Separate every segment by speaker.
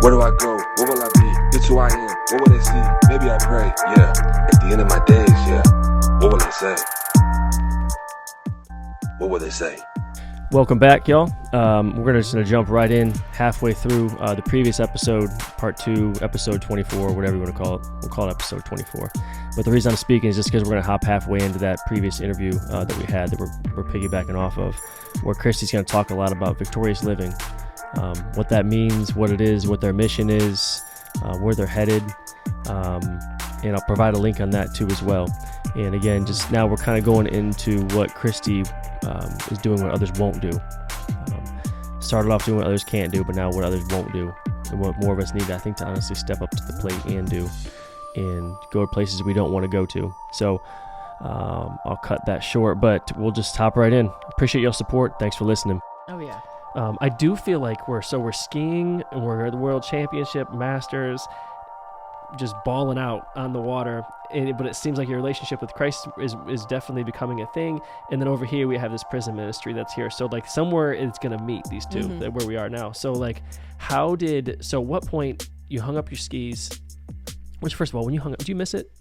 Speaker 1: Where do I go? What will I be? It's who I am. What will they see? Maybe I pray. Yeah. At the end of my days, yeah. What will they say? What will they say?
Speaker 2: Welcome back, y'all. We're just going to jump right in halfway through the previous episode, part 2, episode 24, whatever you want to call it. We'll call it episode 24. But the reason I'm speaking is just because we're going to hop halfway into that previous interview that we had that we're piggybacking off of, where Kristi's going to talk a lot about victorious living, what that means, what it is, what their mission is, where they're headed, and I'll provide a link on that too as well. And again, just now we're kind of going into what Kristi is doing what others won't do. Started off doing what others can't do, but now what others won't do, and what more of us need, I think, to honestly step up to the plate and do, and go to places we don't want to go to. So I'll cut that short, but we'll just hop right in. Appreciate y'all's support. Thanks for listening.
Speaker 3: Oh yeah.
Speaker 2: I do feel like we're skiing and we're at the World Championship, Masters, just balling out on the water, but it seems like your relationship with Christ is definitely becoming a thing. And then over here we have this prison ministry that's here, so like somewhere it's gonna meet these two, where we are now. So like, what point you hung up your skis? Which, first of all, when you hung up, do you miss it?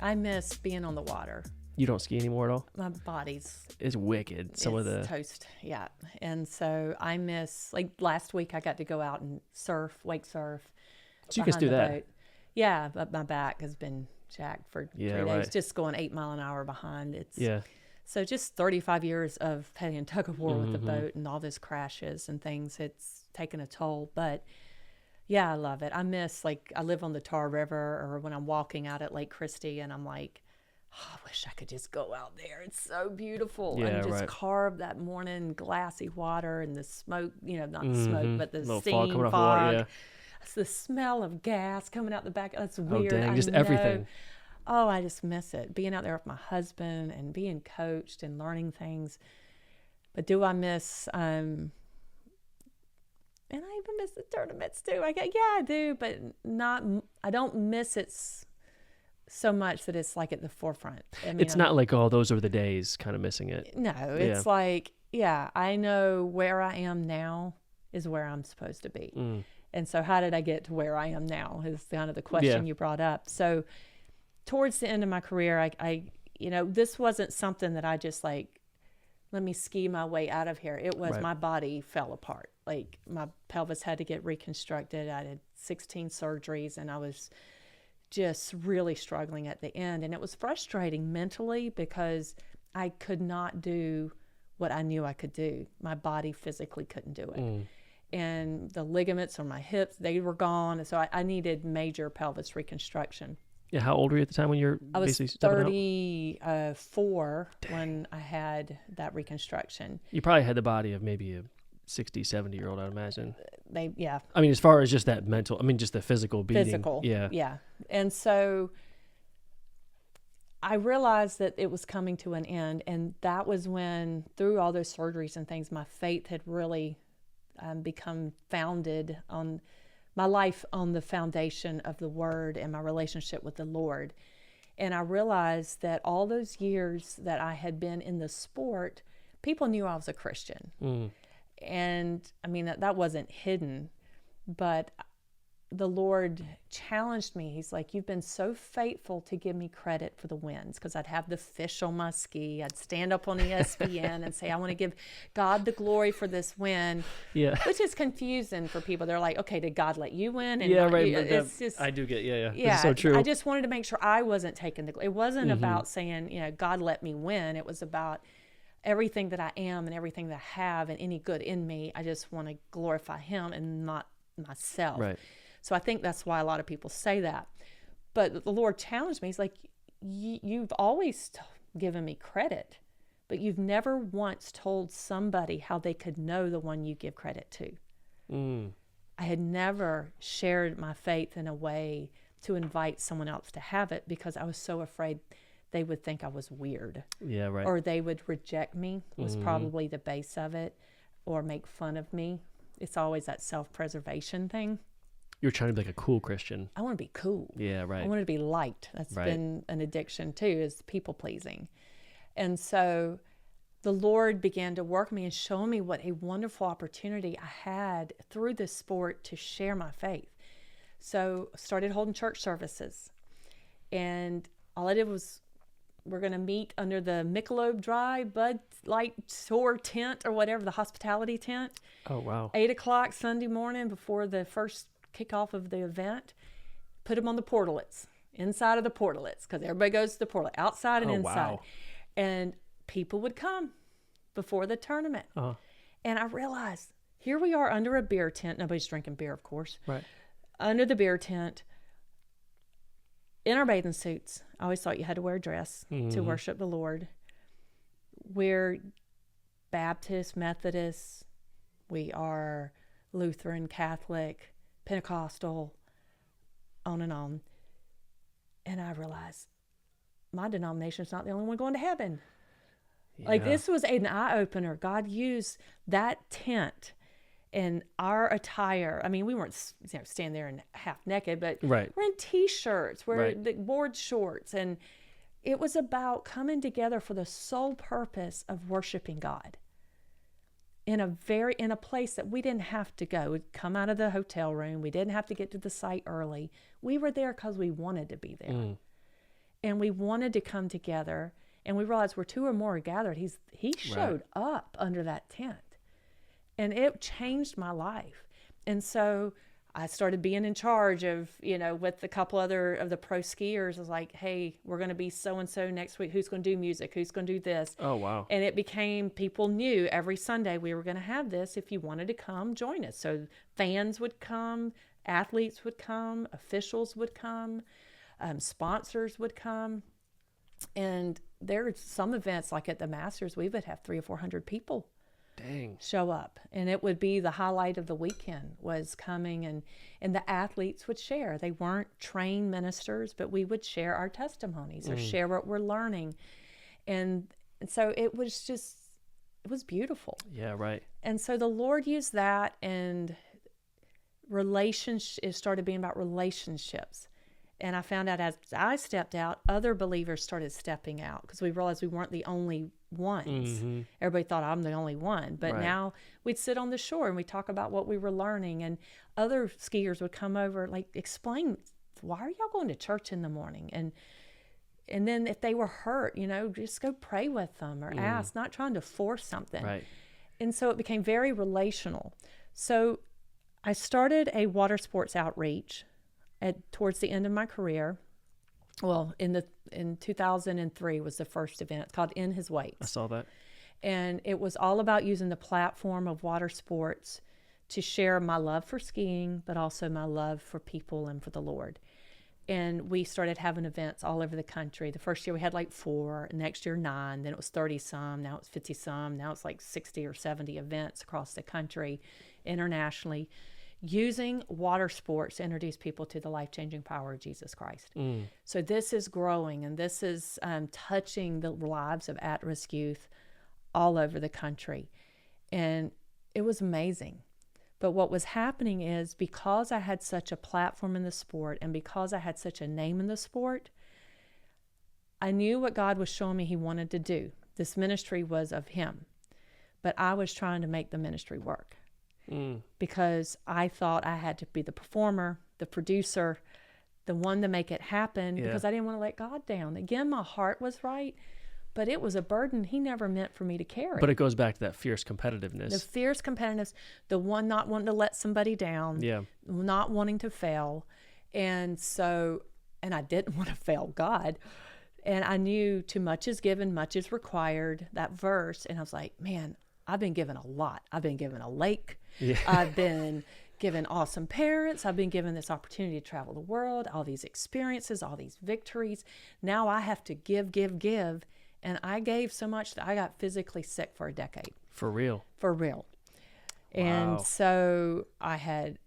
Speaker 3: I miss being on the water.
Speaker 2: You don't ski anymore at all?
Speaker 3: My body's
Speaker 2: wicked. It's
Speaker 3: toast. Yeah. And so I miss, like last week I got to go out and wake surf.
Speaker 2: So you can do that.
Speaker 3: Boat. Yeah, but my back has been jacked for 3 days,
Speaker 2: right.
Speaker 3: Just going 8 mile an hour behind.
Speaker 2: Yeah.
Speaker 3: So just 35 years of playing tug of war with the boat and all those crashes and things, it's taken a toll. But yeah, I love it. I miss, like, I live on the Tar River, or when I'm walking out at Lake Kristi and I'm like, I wish I could just go out there. It's so beautiful.
Speaker 2: Yeah,
Speaker 3: and just carve that morning glassy water and the smoke, not the smoke, but the steam, fog.
Speaker 2: Water, yeah.
Speaker 3: It's the smell of gas coming out the back. That's weird.
Speaker 2: Oh, dang, just everything.
Speaker 3: Oh, I just miss it. Being out there with my husband and being coached and learning things. But do I miss, and I even miss the tournaments too. I do, but I don't miss it so much that it's like at the forefront. I mean,
Speaker 2: it's not like, oh, those are the days, kind of missing it.
Speaker 3: No, it's like, I know where I am now is where I'm supposed to be. And so how did I get to where I am now is kind of the question you brought up. So towards the end of my career, I this wasn't something that I just like, let me ski my way out of here. It was my body fell apart. Like my pelvis had to get reconstructed. I had 16 surgeries and I was just really struggling at the end. And it was frustrating mentally because I could not do what I knew I could do. My body physically couldn't do it. And the ligaments on my hips, they were gone. And so I needed major pelvis reconstruction.
Speaker 2: Yeah, how old were you at the time when you were basically stepping out?
Speaker 3: I was 34 when I had that reconstruction.
Speaker 2: You probably had the body of maybe a 60, 70-year-old, I'd imagine.
Speaker 3: I
Speaker 2: mean, as far as just that mental, just the physical beating.
Speaker 3: Physical,
Speaker 2: yeah.
Speaker 3: Yeah. And so I realized that it was coming to an end. And that was when, through all those surgeries and things, my faith had really become founded on my life on the foundation of the Word and my relationship with the Lord. And I realized that all those years that I had been in the sport, people knew I was a Christian. And that wasn't hidden, but the Lord challenged me. He's like, you've been so faithful to give me credit for the wins, because I'd have the fish on my ski. I'd stand up on ESPN and say, I want to give God the glory for this win, which is confusing for people. They're like, okay, did God let you win? And
Speaker 2: it's just, I do get,
Speaker 3: yeah.
Speaker 2: It's so true.
Speaker 3: I just wanted to make sure I wasn't taking the glory. It wasn't about saying, God let me win. It was about everything that I am and everything that I have and any good in me. I just want to glorify Him and not myself.
Speaker 2: Right.
Speaker 3: So I think that's why a lot of people say that. But the Lord challenged me. He's like, you've always given me credit, but you've never once told somebody how they could know the one you give credit to. I had never shared my faith in a way to invite someone else to have it because I was so afraid they would think I was weird.
Speaker 2: Yeah, right.
Speaker 3: Or they would reject me was probably the base of it, or make fun of me. It's always that self-preservation thing.
Speaker 2: You're trying to be like a cool Christian.
Speaker 3: I want to be cool.
Speaker 2: Yeah, right.
Speaker 3: I want to be liked. That's been an addiction too, is people pleasing. And so the Lord began to work me and show me what a wonderful opportunity I had through this sport to share my faith. So I started holding church services. And all I did was, we're going to meet under the Michelob Dry Bud Light Tour tent or whatever, the hospitality tent.
Speaker 2: Oh, wow.
Speaker 3: 8 o'clock Sunday morning before the first kickoff of the event. Put them on the portalets, inside of the portalets, because everybody goes to the portalet, outside and inside.
Speaker 2: Wow.
Speaker 3: And people would come before the tournament.
Speaker 2: Uh-huh.
Speaker 3: And I realized, here we are under a beer tent. Nobody's drinking beer, of course.
Speaker 2: Right.
Speaker 3: Under the beer tent, in our bathing suits. I always thought you had to wear a dress to worship the Lord. We're Baptist, Methodist. We are Lutheran, Catholic, Pentecostal, on and on. And I realized my denomination's not the only one going to heaven.
Speaker 2: Yeah.
Speaker 3: Like, this was an eye-opener. God used that tent and our attire. I mean, we weren't standing there in half naked, but
Speaker 2: Right.
Speaker 3: we're in T-shirts, we're
Speaker 2: Right.
Speaker 3: the board shorts. And it was about coming together for the sole purpose of worshiping God in a place that we didn't have to go. We'd come out of the hotel room. We didn't have to get to the site early. We were there because we wanted to be there. And we wanted to come together. And we realized where two or more are gathered, he showed up under that tent. And it changed my life. And so I started being in charge of, with a couple other of the pro skiers. I was like, hey, we're going to be so-and-so next week. Who's going to do music? Who's going to do this?
Speaker 2: Oh, wow.
Speaker 3: And it became, people knew every Sunday we were going to have this. If you wanted to come, join us. So fans would come, athletes would come, officials would come, sponsors would come. And there are some events, like at the Masters, we would have 300 or 400 people.
Speaker 2: Dang.
Speaker 3: Show up, and it would be the highlight of the weekend was coming, and the athletes would share. They weren't trained ministers, but we would share our testimonies or share what we're learning. And so it was beautiful.
Speaker 2: Yeah, right.
Speaker 3: And so the Lord used that, and it started being about relationships. And I found out as I stepped out, other believers started stepping out, because we realized we weren't the only ones. Everybody thought I'm the only one. But now we'd sit on the shore and we'd talk about what we were learning. And other skiers would come over, like, explain, why are y'all going to church in the morning? And then if they were hurt, just go pray with them or ask, not trying to force something.
Speaker 2: Right.
Speaker 3: And so it became very relational. So I started a water sports outreach towards the end of my career. Well, in 2003 was the first event. It's called In His Weights.
Speaker 2: I saw that.
Speaker 3: And it was all about using the platform of water sports to share my love for skiing, but also my love for people and for the Lord. And we started having events all over the country. The first year we had like 4, next year 9, then it was 30 some, now it's 50 some, now it's like 60 or 70 events across the country, internationally, using water sports to introduce people to the life-changing power of Jesus Christ. So this is growing, and this is touching the lives of at-risk youth all over the country. And it was amazing. But what was happening is, because I had such a platform in the sport, and because I had such a name in the sport, I knew what God was showing me he wanted to do. This ministry was of him. But I was trying to make the ministry work. Because I thought I had to be the performer, the producer, the one to make it happen, because I didn't want to let God down. Again, my heart was right, but it was a burden he never meant for me to carry.
Speaker 2: But it goes back to that fierce competitiveness.
Speaker 3: The fierce competitiveness, the one not wanting to let somebody down, not wanting to fail. And I didn't want to fail God. And I knew too much is given, much is required, that verse. And I was like, man, I've been given a lot. I've been given a lake. I've been given awesome parents. I've been given this opportunity to travel the world, all these experiences, all these victories. Now I have to give. And I gave so much that I got physically sick for a decade.
Speaker 2: For real?
Speaker 3: For real. And so I had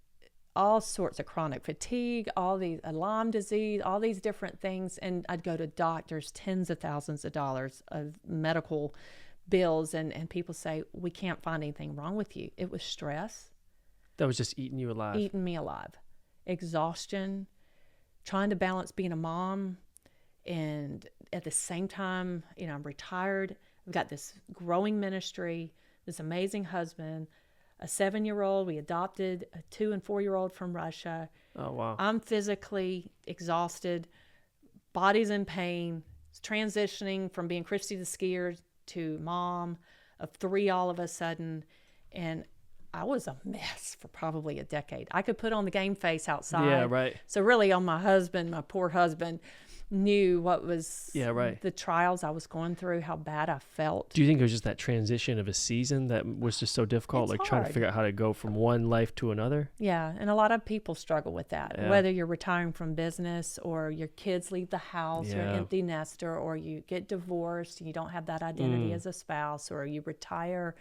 Speaker 3: all sorts of chronic fatigue, all these Lyme disease, all these different things. And I'd go to doctors, tens of thousands of dollars of medical bills, and people say, we can't find anything wrong with you. It was stress.
Speaker 2: That was just eating you alive.
Speaker 3: Eating me alive. Exhaustion, trying to balance being a mom, and at the same time, I'm retired, We've got this growing ministry, this amazing husband, a 7-year-old. We adopted a 2 and 4-year-old from Russia.
Speaker 2: Oh, wow.
Speaker 3: I'm physically exhausted, body's in pain, transitioning from being Kristi the skier to mom of 3 all of a sudden. And I was a mess for probably a decade. I could put on the game face outside.
Speaker 2: Yeah, right.
Speaker 3: So really on my husband, my poor husband, knew what was the trials I was going through, how bad I felt.
Speaker 2: Do you think it was just that transition of a season that was just so difficult,
Speaker 3: It's
Speaker 2: like trying to
Speaker 3: hard.
Speaker 2: figure out how to go from one life to another?
Speaker 3: Yeah, and a lot of people struggle with that,
Speaker 2: Yeah.
Speaker 3: whether you're retiring from business or your kids leave the house, you're an
Speaker 2: Yeah.
Speaker 3: empty nester, or you get divorced and you don't have that identity as a spouse, or you retire.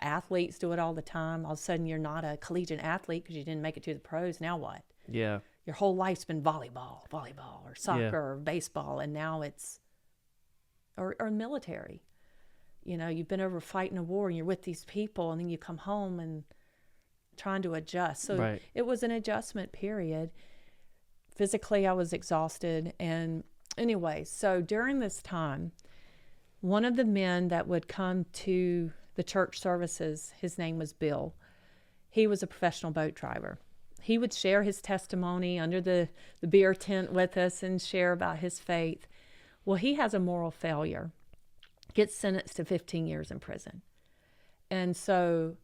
Speaker 3: Athletes do it all the time. All of a sudden you're not a collegiate athlete because you didn't make it to the pros. Now what?
Speaker 2: Yeah.
Speaker 3: Your whole life's been volleyball or soccer or baseball, and now it's or military. You know, you've been over fighting a war and you're with these people, and then you come home and trying to adjust. So it was an adjustment period. Physically, I was exhausted. And anyway, so during this time, one of the men that would come to the church services, his name was Bill. He was a professional boat driver. He would share his testimony under the beer tent with us and share about his faith. Well, he has a moral failure, gets sentenced to 15 years in prison. And so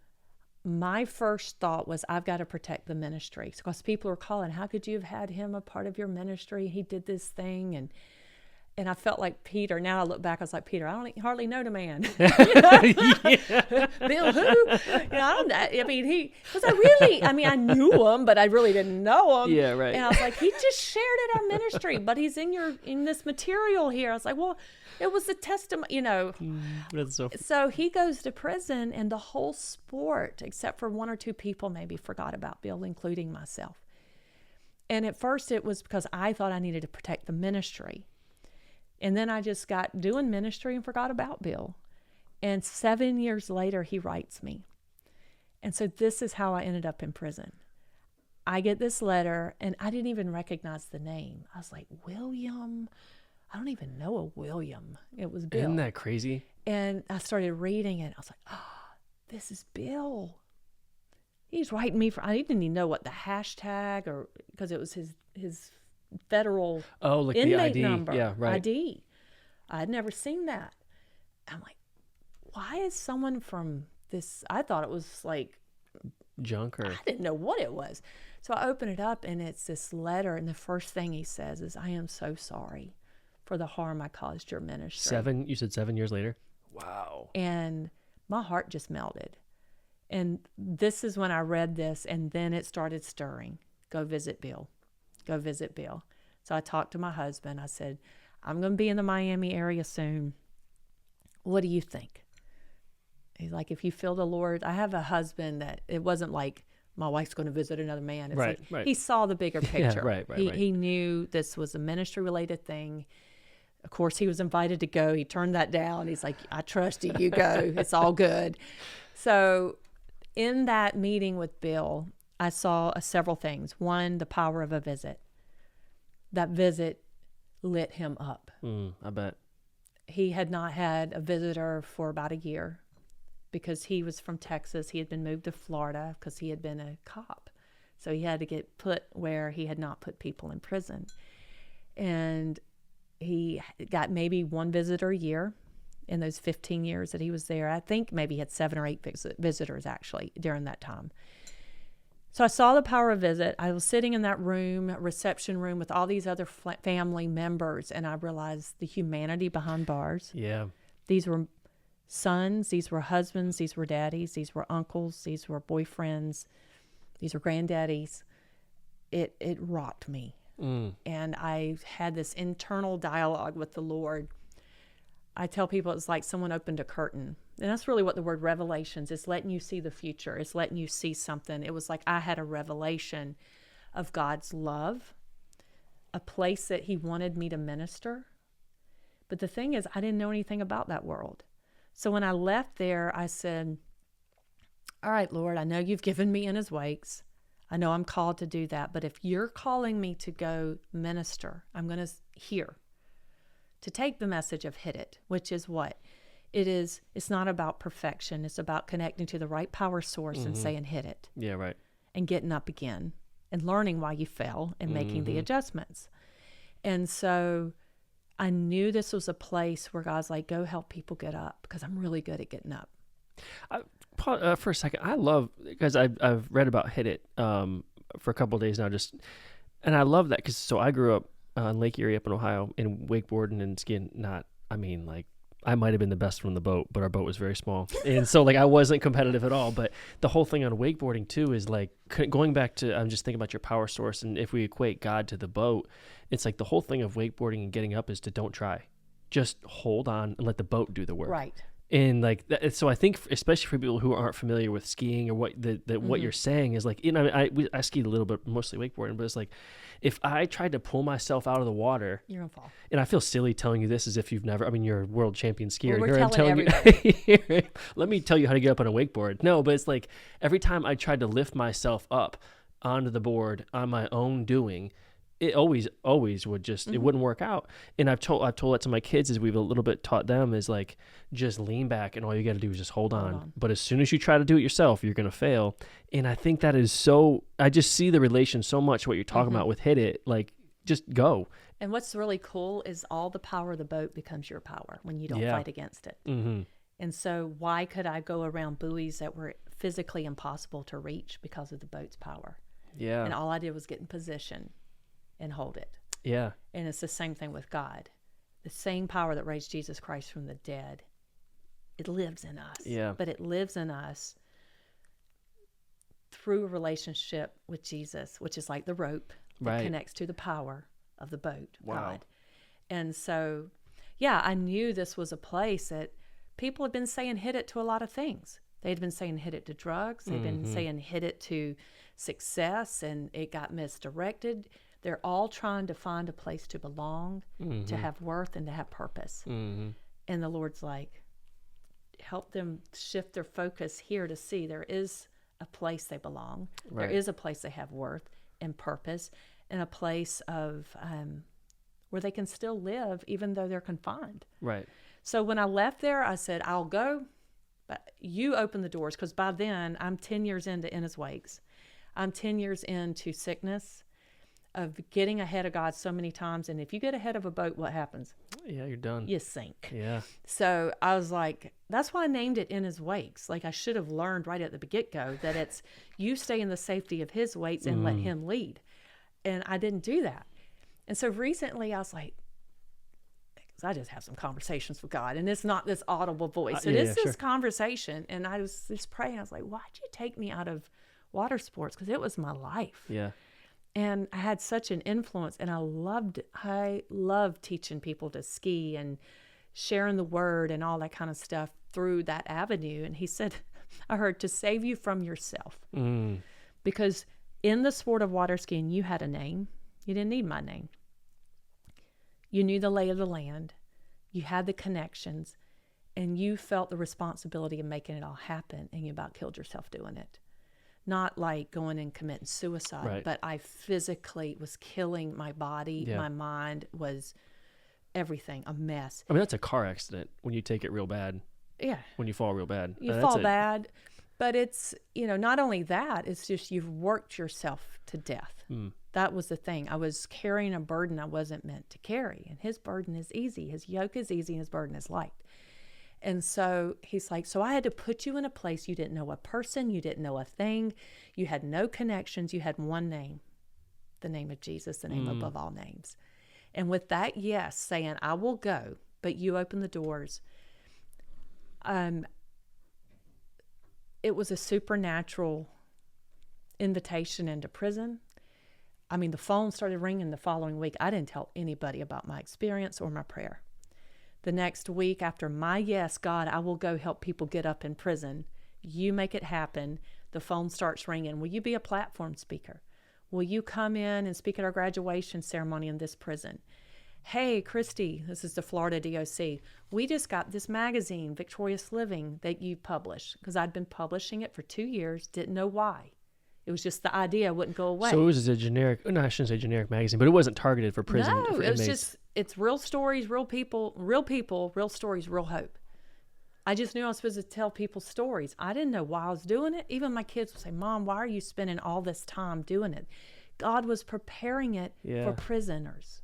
Speaker 3: my first thought was, I've got to protect the ministry. Because people are calling, how could you have had him a part of your ministry? He did this thing. And I felt like Peter. Now I look back, I was like, Peter, I don't hardly know the man. Bill who? I mean, I knew him, but I really didn't know him.
Speaker 2: Yeah, right.
Speaker 3: And I was like, he just shared at our ministry, but he's in this material here. I was like, well, it was a testimony, you know.
Speaker 2: That's
Speaker 3: So he goes to prison, and the whole sport, except for 1 or 2 people, maybe forgot about Bill, including myself. And at first it was because I thought I needed to protect the ministry. And then I just got doing ministry and forgot about Bill. And 7 years later, he writes me. And so this is how I ended up in prison. I get this letter, and I didn't even recognize the name. I was like, William? I don't even know a William. It was Bill.
Speaker 2: Isn't that crazy?
Speaker 3: And I started reading it. I was like, oh, this is Bill. He's writing me I didn't even know what the hashtag, or because it was his federal
Speaker 2: like
Speaker 3: inmate
Speaker 2: the ID
Speaker 3: number.
Speaker 2: Yeah, right.
Speaker 3: ID. I'd never seen that. I'm like, why is someone from this? I thought it was like
Speaker 2: junk, or
Speaker 3: I didn't know what it was. So I open it up, and it's this letter, and the first thing he says is, I am so sorry for the harm I caused your ministry.
Speaker 2: You said 7 years later? Wow.
Speaker 3: And my heart just melted. And this is when I read this, and then it started stirring. Go visit Bill. Go visit Bill. So I talked to my husband. I said, I'm going to be in the Miami area soon. What do you think? He's like, if you feel the Lord. I have a husband that it wasn't like my wife's going to visit another man. It's like, he saw the bigger picture.
Speaker 2: Right.
Speaker 3: He knew this was a ministry related thing. Of course, he was invited to go. He turned that down. He's like, I trust you. You go. It's all good. So in that meeting with Bill, I saw several things. One, the power of a visit. That visit lit him up.
Speaker 2: I bet.
Speaker 3: He had not had a visitor for about a year because he was from Texas. He had been moved to Florida because he had been a cop. So he had to get put where he had not put people in prison. And he got maybe one visitor a year in those 15 years that he was there. I think maybe he had 7 or 8 visitors actually during that time. So I saw the power of visit. I was sitting in that room, reception room, with all these other family members, and I realized the humanity behind bars.
Speaker 2: Yeah.
Speaker 3: These were sons, these were husbands, these were daddies, these were uncles, these were boyfriends, these were granddaddies. It rocked me. And I had this internal dialogue with the Lord. I tell people it's like someone opened a curtain. And that's really what the word revelations is, letting you see the future. It's letting you see something. It was like I had a revelation of God's love, a place that he wanted me to minister. But the thing is, I didn't know anything about that world. So when I left there, I said, all right, Lord, I know you've given me in his wakes. I know I'm called to do that. But if you're calling me to go minister, I'm going to hear. To take the message of hit it, which is what? It's not about perfection. It's about connecting to the right power source and saying, hit it.
Speaker 2: Yeah, right.
Speaker 3: And getting up again and learning why you fell and making the adjustments. And so I knew this was a place where God's like, go help people get up, because I'm really good at getting up.
Speaker 2: For a second, I love, because I've read about Hit It for a couple of days now, and I love that, because so I grew up on Lake Erie up in Ohio in wakeboarding and skiing. I might have been the best from the boat, but our boat was very small. And so I wasn't competitive at all. But the whole thing on wakeboarding too is going back to, I'm just thinking about your power source. And if we equate God to the boat, it's the whole thing of wakeboarding and getting up is to don't try. Just hold on and let the boat do the work.
Speaker 3: Right.
Speaker 2: And so I think, especially for people who aren't familiar with skiing or what what you're saying is I skied a little bit, mostly wakeboarding, but it's if I tried to pull myself out of the water,
Speaker 3: you're gonna fall.
Speaker 2: And I feel silly telling you this as if you've never. I mean, you're a world champion skier.
Speaker 3: Well,
Speaker 2: Here I'm telling you. Let me tell you how to get up on a wakeboard. No, but it's every time I tried to lift myself up onto the board on my own doing, it always would just, it wouldn't work out. And I've told that to my kids, as we've a little bit taught them, is just lean back and all you got to do is just hold on. But as soon as you try to do it yourself, you're going to fail. And I think that is I just see the relation so much, what you're talking about with Hit It, just go.
Speaker 3: And what's really cool is all the power of the boat becomes your power when you don't fight against it. Mm-hmm. And so why could I go around buoys that were physically impossible to reach because of the boat's power?
Speaker 2: Yeah.
Speaker 3: And all I did was get in position and hold it.
Speaker 2: Yeah.
Speaker 3: And it's the same thing with God. The same power that raised Jesus Christ from the dead, it lives in us.
Speaker 2: Yeah.
Speaker 3: But it lives in us through a relationship with Jesus, which is like the rope that connects to the power of the boat, God. And so, I knew this was a place that people have been saying hit it to a lot of things. They'd been saying hit it to drugs. They've been saying hit it to success, and it got misdirected. They're all trying to find a place to belong, to have worth, and to have purpose. And the Lord's help them shift their focus here to see there is a place they belong. Right. There is a place they have worth and purpose, and a place of where they can still live even though they're confined.
Speaker 2: Right.
Speaker 3: So when I left there, I said, I'll go, but you open the doors, because by then I'm 10 years into In His Wakes. I'm 10 years into sickness, of getting ahead of God so many times. And if you get ahead of a boat, what happens?
Speaker 2: Yeah, you're done.
Speaker 3: You sink.
Speaker 2: Yeah.
Speaker 3: So I was that's why I named it In His Wakes. I should have learned right at the get-go that it's you stay in the safety of His wakes and let Him lead. And I didn't do that. And so recently I was because I just have some conversations with God, and it's not this audible voice. This conversation. And I was just praying. I was why'd you take me out of water sports? Because it was my life.
Speaker 2: Yeah.
Speaker 3: And I had such an influence, and I loved teaching people to ski and sharing the word and all that kind of stuff through that avenue. And he said, I heard, to save you from yourself. Because in the sport of water skiing, you had a name. You didn't need my name. You knew the lay of the land. You had the connections, and you felt the responsibility of making it all happen, and you about killed yourself doing it. Not going and committing suicide, but I physically was killing my body. Yeah. My mind was everything, a mess.
Speaker 2: I mean, that's a car accident when you take it real bad.
Speaker 3: Yeah.
Speaker 2: When you fall real bad.
Speaker 3: You fall bad, but it's, not only that, it's just you've worked yourself to death. That was the thing. I was carrying a burden I wasn't meant to carry, and His burden is easy. His yoke is easy, and His burden is light. And so He's so I had to put you in a place you didn't know a person, you didn't know a thing, you had no connections, you had one name, the name of Jesus, the name above all names. And with that, yes, saying, I will go, but you open the doors. It was a supernatural invitation into prison. I mean, the phone started ringing the following week. I didn't tell anybody about my experience or my prayer. The next week after my yes, God, I will go help people get up in prison. You make it happen. The phone starts ringing. Will you be a platform speaker? Will you come in and speak at our graduation ceremony in this prison? Hey, Kristi, this is the Florida DOC. We just got this magazine, Victorious Living, that you published, because I'd been publishing it for 2 years, didn't know why. It was just the idea wouldn't go away.
Speaker 2: So it was a generic, no, I shouldn't say generic magazine, but it wasn't targeted for prison.
Speaker 3: No,
Speaker 2: for
Speaker 3: it was just, it's real stories, real people, real stories, real hope. I just knew I was supposed to tell people stories. I didn't know why I was doing it. Even my kids would say, Mom, why are you spending all this time doing it? God was preparing it for prisoners.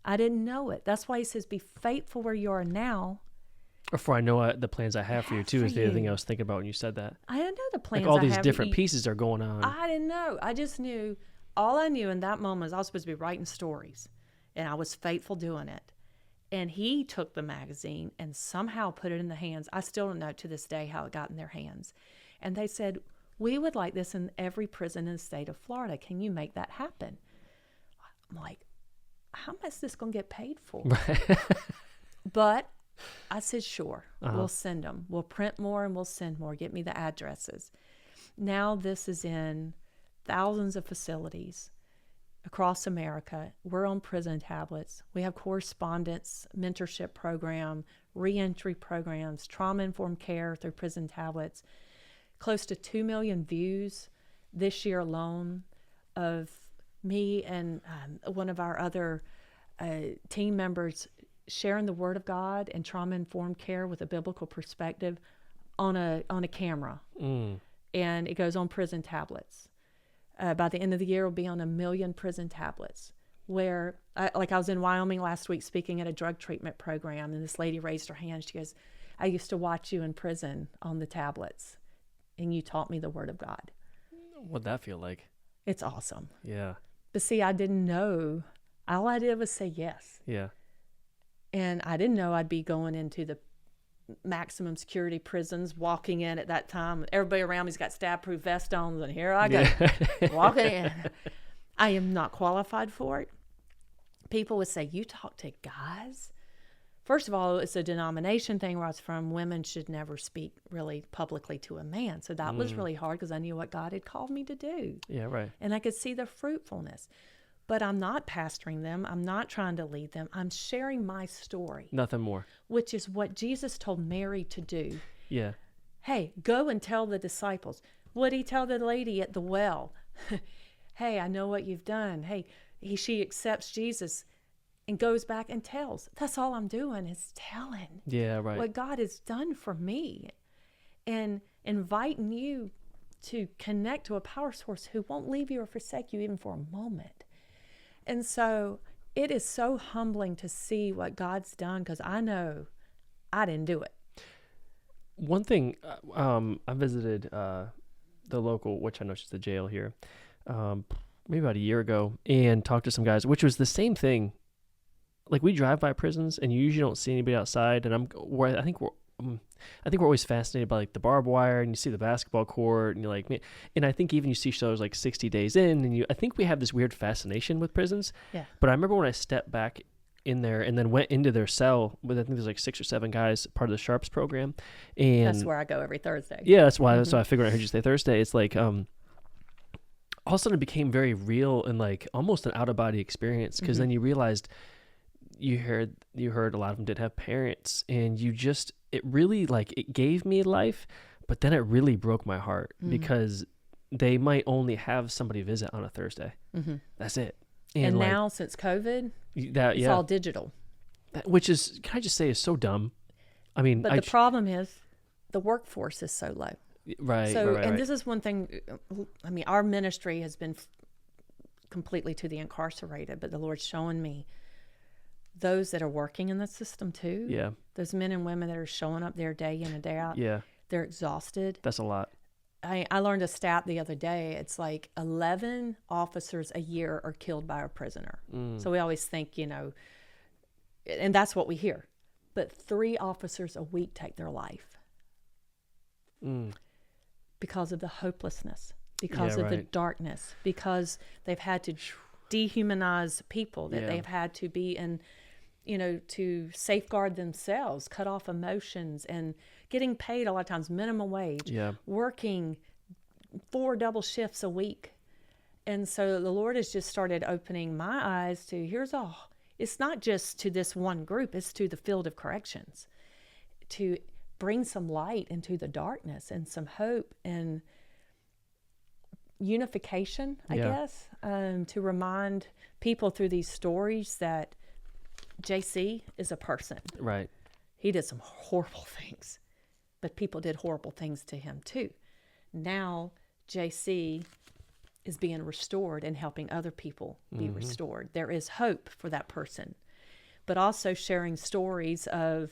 Speaker 3: I didn't know it. That's why he says, be faithful where you are now.
Speaker 2: Or for I know the plans I have for you too, is the other thing I was thinking about when you said that.
Speaker 3: I didn't know the plans
Speaker 2: like all
Speaker 3: I
Speaker 2: these
Speaker 3: have
Speaker 2: different
Speaker 3: for you.
Speaker 2: pieces are going on.
Speaker 3: I didn't know. I just knew, all I knew in that moment is I was supposed to be writing stories. And I was faithful doing it. And he took the magazine and somehow put it in the hands. I still don't know to this day how it got in their hands. And they said, we would like this in every prison in the state of Florida. Can you make that happen? I'm like, how much is this going to get paid for? But I said, sure, we'll send them. We'll print more and we'll send more. Get me the addresses. Now this is in thousands of facilities across America. We're on prison tablets. We have correspondence, mentorship program, reentry programs, trauma-informed care through prison tablets. Close to 2 million views this year alone of me and one of our other team members sharing the Word of God and trauma-informed care with a biblical perspective on a camera. And it goes on prison tablets. By the end of the year, we'll be on 1 million prison tablets. Where, I was in Wyoming last week speaking at a drug treatment program, and this lady raised her hand. She goes, I used to watch you in prison on the tablets, and you taught me the Word of God.
Speaker 2: What'd that feel like?
Speaker 3: It's awesome.
Speaker 2: Yeah.
Speaker 3: But see, I didn't know. All I did was say yes.
Speaker 2: Yeah.
Speaker 3: And I didn't know I'd be going into the maximum security prisons, walking in at that time. Everybody around me's got stab-proof vest on, and here I go, walking in. I am not qualified for it. People would say, you talk to guys? First of all, it's a denomination thing where I was from. Women should never speak really publicly to a man. So that was really hard because I knew what God had called me to do.
Speaker 2: Yeah, right.
Speaker 3: And I could see the fruitfulness. But I'm not pastoring them. I'm not trying to lead them. I'm sharing my story.
Speaker 2: Nothing more.
Speaker 3: Which is what Jesus told Mary to do.
Speaker 2: Yeah.
Speaker 3: Hey, go and tell the disciples. What did he tell the lady at the well? Hey, I know what you've done. Hey, she accepts Jesus and goes back and tells. That's all I'm doing is telling.
Speaker 2: Yeah, right.
Speaker 3: What God has done for me. And inviting you to connect to a power source who won't leave you or forsake you even for a moment. And so it is so humbling to see what God's done because I know I didn't do it.
Speaker 2: One thing, I visited the local, which I know is just the jail here, maybe about a year ago, and talked to some guys, which was the same thing. Like we drive by prisons, and you usually don't see anybody outside. And I think we're always fascinated by like the barbed wire, and you see the basketball court, and you're like, man. And I think even you see shows like 60 Days In, and I think we have this weird fascination with prisons.
Speaker 3: Yeah.
Speaker 2: But I remember when I stepped back in there and then went into their cell with, I think there's like 6 or 7 guys, part of the Sharps program. And
Speaker 3: that's where I go every Thursday.
Speaker 2: Yeah, that's why. That's why I figured I heard you say Thursday. It's like, all of a sudden it became very real and like almost an out of body experience. Cause then you realized you heard a lot of them did have parents, and it really like, it gave me life, but then it really broke my heart because they might only have somebody visit on a Thursday. That's it.
Speaker 3: And
Speaker 2: like,
Speaker 3: now since COVID,
Speaker 2: it's
Speaker 3: all digital.
Speaker 2: Which is, can I just say, is so dumb. I mean,
Speaker 3: but the problem is the workforce is so low.
Speaker 2: Right.
Speaker 3: So,
Speaker 2: right.
Speaker 3: This is one thing, I mean, our ministry has been completely to the incarcerated, but the Lord's showing me those that are working in the system too.
Speaker 2: Yeah.
Speaker 3: Those men and women that are showing up there day in and day out.
Speaker 2: Yeah.
Speaker 3: They're exhausted.
Speaker 2: That's a lot.
Speaker 3: I learned a stat the other day. It's like 11 officers a year are killed by a prisoner. So we always think, and that's what we hear. But 3 officers a week take their life because of the hopelessness, because of the darkness, because they've had to dehumanize people, that they've had to be in, to safeguard themselves, cut off emotions, and getting paid a lot of times minimum wage, working 4 double shifts a week. And so the Lord has just started opening my eyes to, it's not just to this one group, it's to the field of corrections, to bring some light into the darkness and some hope and unification, I guess, to remind people through these stories that JC is a person.
Speaker 2: Right.
Speaker 3: He did some horrible things. but people did horrible things to him too. Now JC is being restored and helping other people be restored. There is hope for that person, but also sharing stories of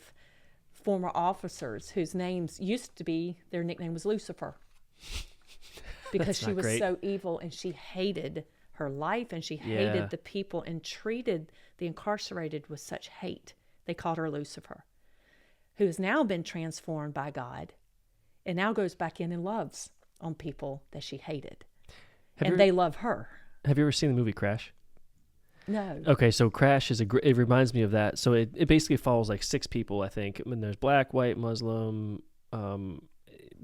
Speaker 3: former officers whose names used to be, their nickname was Lucifer, because she was so evil and she hated her life and she hated the people and treated the incarcerated with such hate. They called her Lucifer, who has now been transformed by God and now goes back in and loves on people that she hated. They love her.
Speaker 2: Have you ever seen the movie Crash?
Speaker 3: No.
Speaker 2: Okay, so Crash it reminds me of that. So it basically follows like 6 people, I think. I mean, there's black, white, Muslim,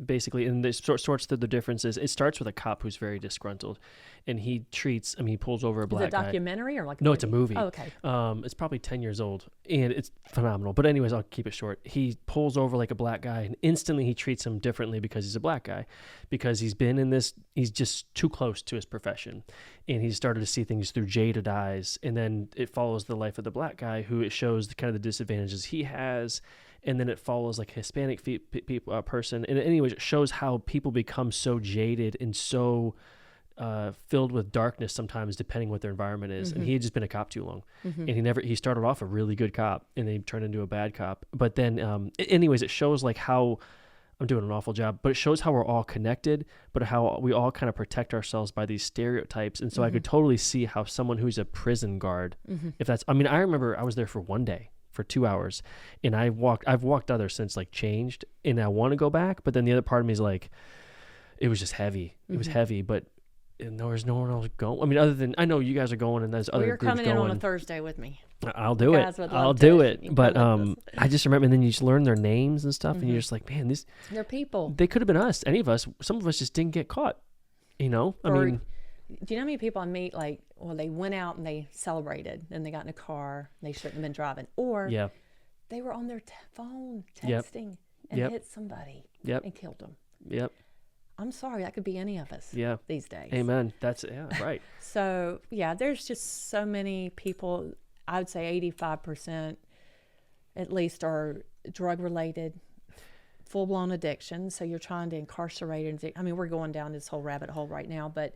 Speaker 2: basically, and it sorts through the differences. It starts with a cop who's very disgruntled, and he pulls over a black guy.
Speaker 3: Is it a documentary or like a
Speaker 2: No,
Speaker 3: movie?
Speaker 2: it's a movie.
Speaker 3: Oh, okay.
Speaker 2: It's probably 10 years old, and it's phenomenal. But anyways, I'll keep it short. He pulls over like a black guy, and instantly he treats him differently because he's a black guy, because he's just too close to his profession, and he's started to see things through jaded eyes. And then it follows the life of the black guy, who it shows the kind of the disadvantages he has. And then it follows like a Hispanic person. And anyways, it shows how people become so jaded and so filled with darkness sometimes, depending what their environment is. And he had just been a cop too long. And he started off a really good cop and then he turned into a bad cop. But then anyways, it shows like how, I'm doing an awful job, but it shows how we're all connected, but how we all kind of protect ourselves by these stereotypes. And so I could totally see how someone who's a prison guard, I remember I was there for one day, for 2 hours, and I've walked others since, like, changed, and I want to go back, but then the other part of me is like, it was just heavy. It was heavy, but there's no one else going. I mean, other than, I know you guys are going and there's other groups going.
Speaker 3: You're coming in on a Thursday with me.
Speaker 2: I'll do it. I'll do it. But I just remember, and then you just learn their names and stuff, and you're just like, man,
Speaker 3: they're people.
Speaker 2: They could have been us, any of us. Some of us just didn't get caught, I mean,
Speaker 3: do you know how many people I meet, like, well, they went out and they celebrated and they got in a car and they shouldn't have been driving, or they were on their phone texting and hit somebody and killed them. I'm sorry, that could be any of us these days.
Speaker 2: Amen. That's right.
Speaker 3: So there's just so many people. I would say 85% at least are drug related, full-blown addiction. So you're trying to incarcerate. I mean, we're going down this whole rabbit hole right now, but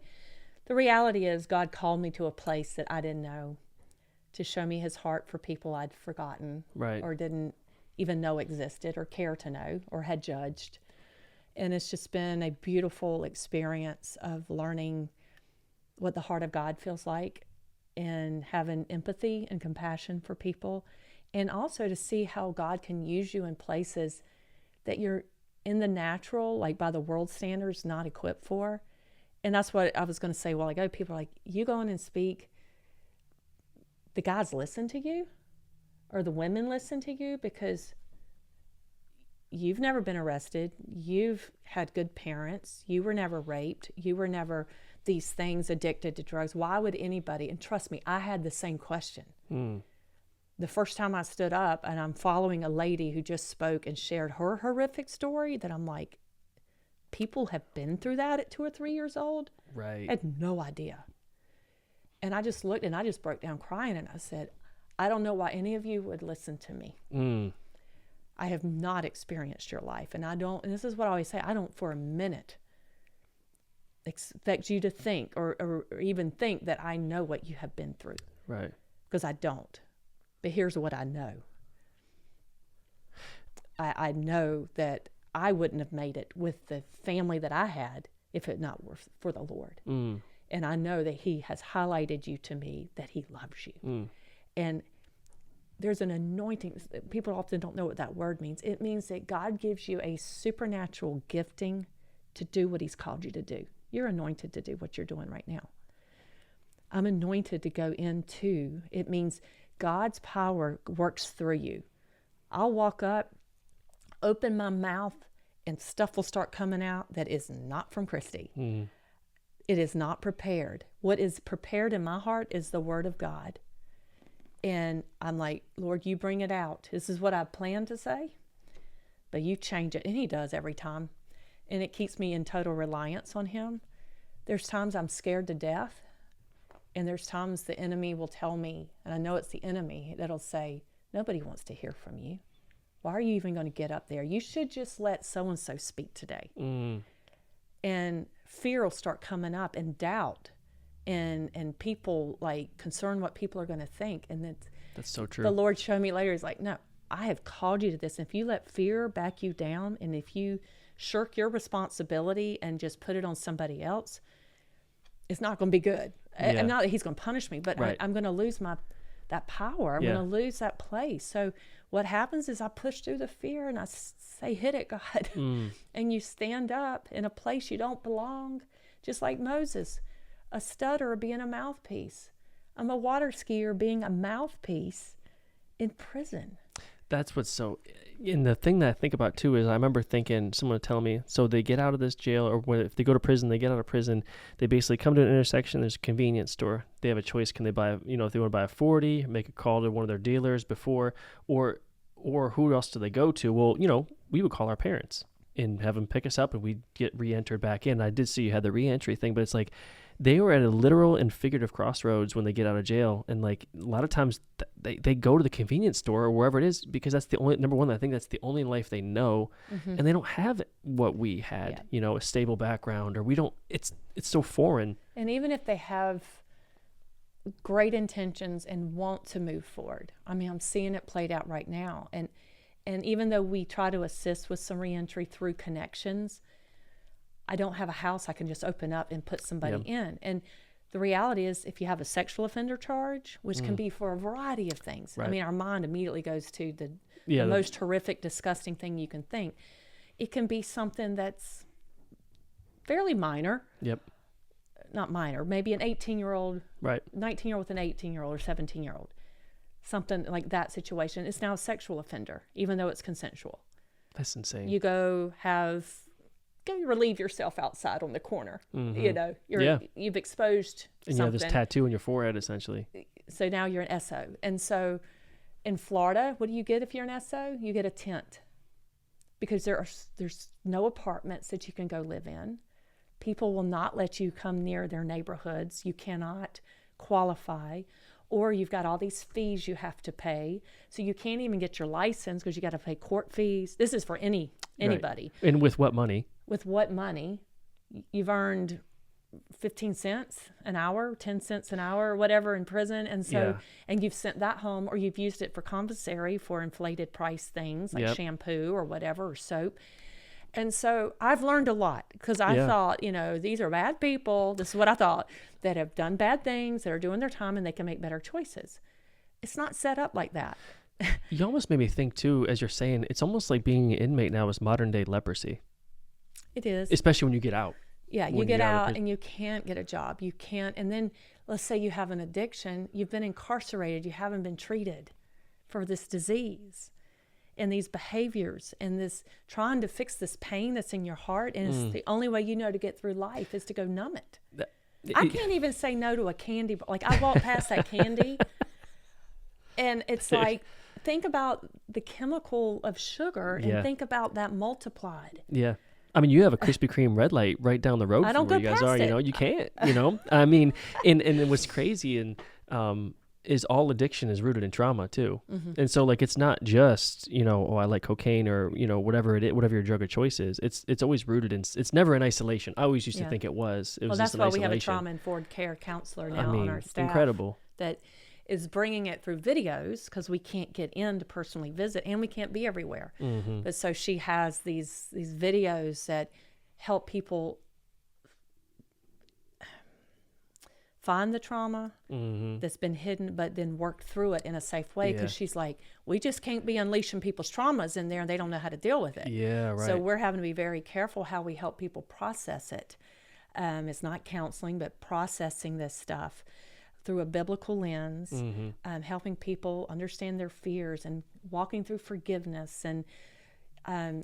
Speaker 3: the reality is God called me to a place that I didn't know, to show me his heart for people I'd forgotten or didn't even know existed or care to know or had judged. And it's just been a beautiful experience of learning what the heart of God feels like and having empathy and compassion for people, and also to see how God can use you in places that you're in the natural, like by the world standards, not equipped for. And that's what I was going to say a while ago. People are like, you go in and speak, the guys listen to you, or the women listen to you, because you've never been arrested. You've had good parents. You were never raped. You were never these things, addicted to drugs. Why would anybody? And trust me, I had the same question. The first time I stood up, and I'm following a lady who just spoke and shared her horrific story, that I'm like, people have been through that at 2 or 3 years old.
Speaker 2: Right.
Speaker 3: I had no idea. And I just looked and I just broke down crying, and I said, I don't know why any of you would listen to me. I have not experienced your life. And and this is what I always say, I don't for a minute expect you to think or even think that I know what you have been through.
Speaker 2: Right.
Speaker 3: Because I don't. But here's what I know. I know that I wouldn't have made it with the family that I had if it not were for the Lord. And I know that he has highlighted you to me, that he loves you. And there's an anointing. People often don't know what that word means. It means that God gives you a supernatural gifting to do what he's called you to do. You're anointed to do what you're doing right now. I'm anointed to go into, it means God's power works through you. I'll walk up, open my mouth, and stuff will start coming out that is not from Kristi. It is not prepared. What is prepared in my heart is the word of God. And I'm like, Lord, you bring it out. This is what I planned to say, but you change it. And he does every time. And it keeps me in total reliance on him. There's times I'm scared to death. And there's times the enemy will tell me, and I know it's the enemy that'll say, nobody wants to hear from you. Why are you even going to get up there? You should just let so-and-so speak today. And fear will start coming up, and doubt, and people like concern what people are going to think. And
Speaker 2: that's so true.
Speaker 3: The Lord showed me later, he's like, no, I have called you to this. And if you let fear back you down, and if you shirk your responsibility and just put it on somebody else, it's not going to be good. And not that he's going to punish me, but I'm going to lose that power. I'm going to lose that place. So what happens is I push through the fear and I say, hit it, God. And you stand up in a place you don't belong, just like Moses, a stutterer being a mouthpiece. I'm a water skier being a mouthpiece in prison.
Speaker 2: That's what's so, and the thing that I think about too is I remember thinking, someone would tell me, so they get out of this jail, or if they go to prison, they get out of prison, they basically come to an intersection, there's a convenience store. They have a choice. Can they buy, if they want to buy a 40, make a call to one of their dealers before, or who else do they go to? Well, we would call our parents and have them pick us up, and we'd get re-entered back in. I did see you had the re-entry thing, but it's like, they were at a literal and figurative crossroads when they get out of jail. And like a lot of times they go to the convenience store or wherever it is, because that's the only, number one, I think that's the only life they know. And they don't have what we had, a stable background, or we don't, it's so foreign.
Speaker 3: And even if they have great intentions and want to move forward, I mean, I'm seeing it played out right now. And even though we try to assist with some reentry through connections, I don't have a house I can just open up and put somebody in. And the reality is, if you have a sexual offender charge, which can be for a variety of things. I mean, our mind immediately goes to the most horrific, disgusting thing you can think. It can be something that's fairly minor. Not minor, maybe an 18-year-old, 19-year-old with an 18-year-old or 17-year-old. Something like that situation. It's now a sexual offender, even though it's consensual.
Speaker 2: That's insane.
Speaker 3: You go relieve yourself outside on the corner. You've exposed
Speaker 2: and
Speaker 3: something.
Speaker 2: you have this tattoo on your forehead, essentially.
Speaker 3: So now you're an SO. And so in Florida, what do you get if you're an SO? You get a tent, because there's no apartments that you can go live in. People will not let you come near their neighborhoods. You cannot qualify, or you've got all these fees you have to pay. So you can't even get your license because you got to pay court fees. This is for anybody.
Speaker 2: Right. And with what money?
Speaker 3: With what money? You've earned 15 cents an hour, 10 cents an hour, whatever in prison. And so, and you've sent that home, or you've used it for commissary for inflated price things like shampoo or whatever, or soap. And so I've learned a lot, because I thought, these are bad people. This is what I thought, that have done bad things, that are doing their time, and they can make better choices. It's not set up like that.
Speaker 2: You almost made me think too, as you're saying, it's almost like being an inmate now is modern day leprosy.
Speaker 3: It is.
Speaker 2: Especially when you get out.
Speaker 3: Yeah, you get out and you can't get a job. You can't. And then let's say you have an addiction. You've been incarcerated. You haven't been treated for this disease and these behaviors and this trying to fix this pain that's in your heart. And it's the only way you know to get through life is to go numb it. I can't even say no to a candy. Like, I walk past that candy and it's like, think about the chemical of sugar and think about that multiplied.
Speaker 2: Yeah. I mean, you have a Krispy Kreme red light right down the road from where you guys are. You can't, I mean, and what's crazy is all addiction is rooted in trauma too. And so like, it's not just, I like cocaine or, whatever it is, whatever your drug of choice is. It's always rooted in, it's never in isolation. I always used to think it was. Well,
Speaker 3: that's why we have a trauma-informed care counselor now on our staff.
Speaker 2: Incredible.
Speaker 3: That is bringing it through videos, because we can't get in to personally visit and we can't be everywhere. But so she has these videos that help people find the trauma that's been hidden, but then work through it in a safe way, because she's like, we just can't be unleashing people's traumas in there and they don't know how to deal with it.
Speaker 2: Yeah, right.
Speaker 3: So we're having to be very careful how we help people process it. It's not counseling, but processing this stuff through a biblical lens, helping people understand their fears and walking through forgiveness. And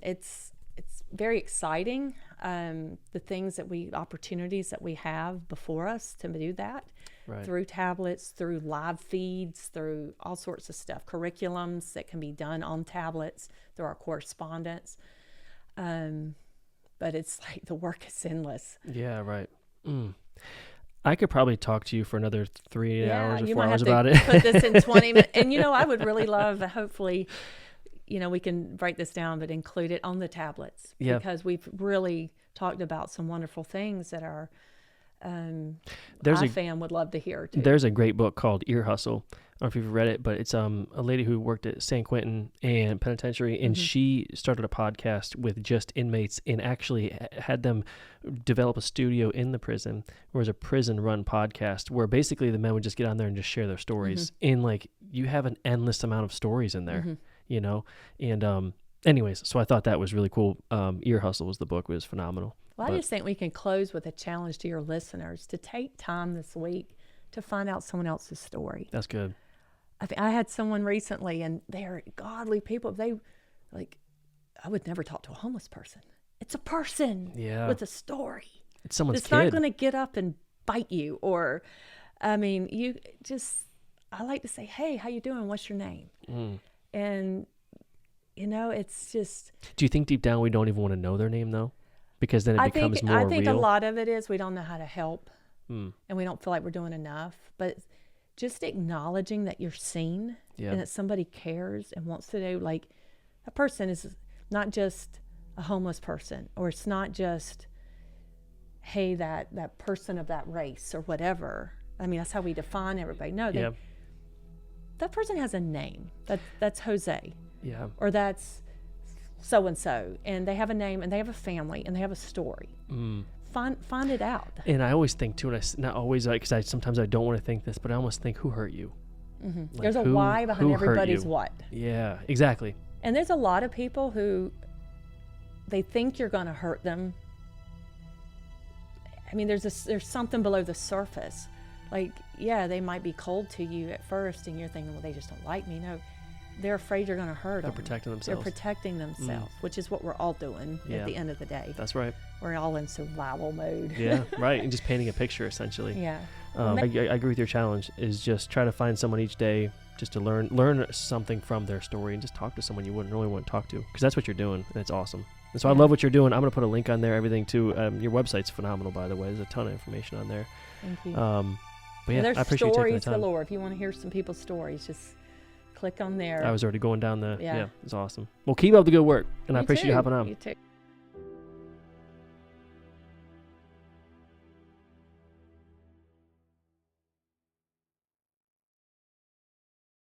Speaker 3: it's very exciting, the opportunities that we have before us to do that, through tablets, through live feeds, through all sorts of stuff, curriculums that can be done on tablets, through our correspondence. But it's like the work is endless.
Speaker 2: Yeah, right. I could probably talk to you for another 3 hours or 4 hours
Speaker 3: about it. Put this in 20 minutes. And I would really love, hopefully, we can break this down, but include it on the tablets because we've really talked about some wonderful things that our fan would love to hear too.
Speaker 2: There's a great book called Ear Hustle. I don't know if you've read it, but it's a lady who worked at San Quentin and Penitentiary, and she started a podcast with just inmates and actually had them develop a studio in the prison, where it was a prison-run podcast where basically the men would just get on there and just share their stories. And like, you have an endless amount of stories in there, And anyways, so I thought that was really cool. Ear Hustle was the book. It was phenomenal.
Speaker 3: Well, I just think we can close with a challenge to your listeners to take time this week to find out someone else's story.
Speaker 2: That's good.
Speaker 3: I had someone recently, and they're godly people. They I would never talk to a homeless person. It's a person with a story.
Speaker 2: It's someone's
Speaker 3: It's
Speaker 2: kid.
Speaker 3: not going to get up and bite you, or, I like to say, hey, how you doing? What's your name? And, it's just.
Speaker 2: Do you think deep down we don't even want to know their name, though? Because then it becomes more real?
Speaker 3: I think a lot of it is we don't know how to help, and we don't feel like we're doing enough. But just acknowledging that you're seen and that somebody cares and wants to do, like, a person is not just a homeless person, or it's not just, hey, that person of that race or whatever. I mean, that's how we define everybody. No, that person has a name. That's Jose. Yeah. Or that's so-and-so. And they have a name, and they have a family, and they have a story. Find it out.
Speaker 2: And I always think, too, and not always, because sometimes I don't want to think this, but I almost think, who hurt you? Like,
Speaker 3: there's a why behind everybody's what.
Speaker 2: Yeah, exactly.
Speaker 3: And there's a lot of people who, they think you're going to hurt them. I mean, there's something below the surface. Like, they might be cold to you at first, and you're thinking, well, they just don't like me. No, they're afraid you're going to hurt them.
Speaker 2: They're protecting themselves.
Speaker 3: They're protecting themselves, which is what we're all doing at the end of the day.
Speaker 2: That's right.
Speaker 3: We're all in survival mode.
Speaker 2: Yeah, right. And just painting a picture, essentially.
Speaker 3: Yeah.
Speaker 2: I agree with your challenge, is just try to find someone each day just to learn something from their story, and just talk to someone you wouldn't really want to talk to, because that's what you're doing, and it's awesome. And so I love what you're doing. I'm going to put a link on there, everything, too. Your website's phenomenal, by the way. There's a ton of information on there.
Speaker 3: Thank you.
Speaker 2: But yeah,
Speaker 3: there's
Speaker 2: I appreciate you taking the time.
Speaker 3: Stories galore. If you want to hear some people's stories, just click on there.
Speaker 2: I was already going down it's awesome. Well, keep up the good work, and I appreciate you hopping on.
Speaker 3: You too.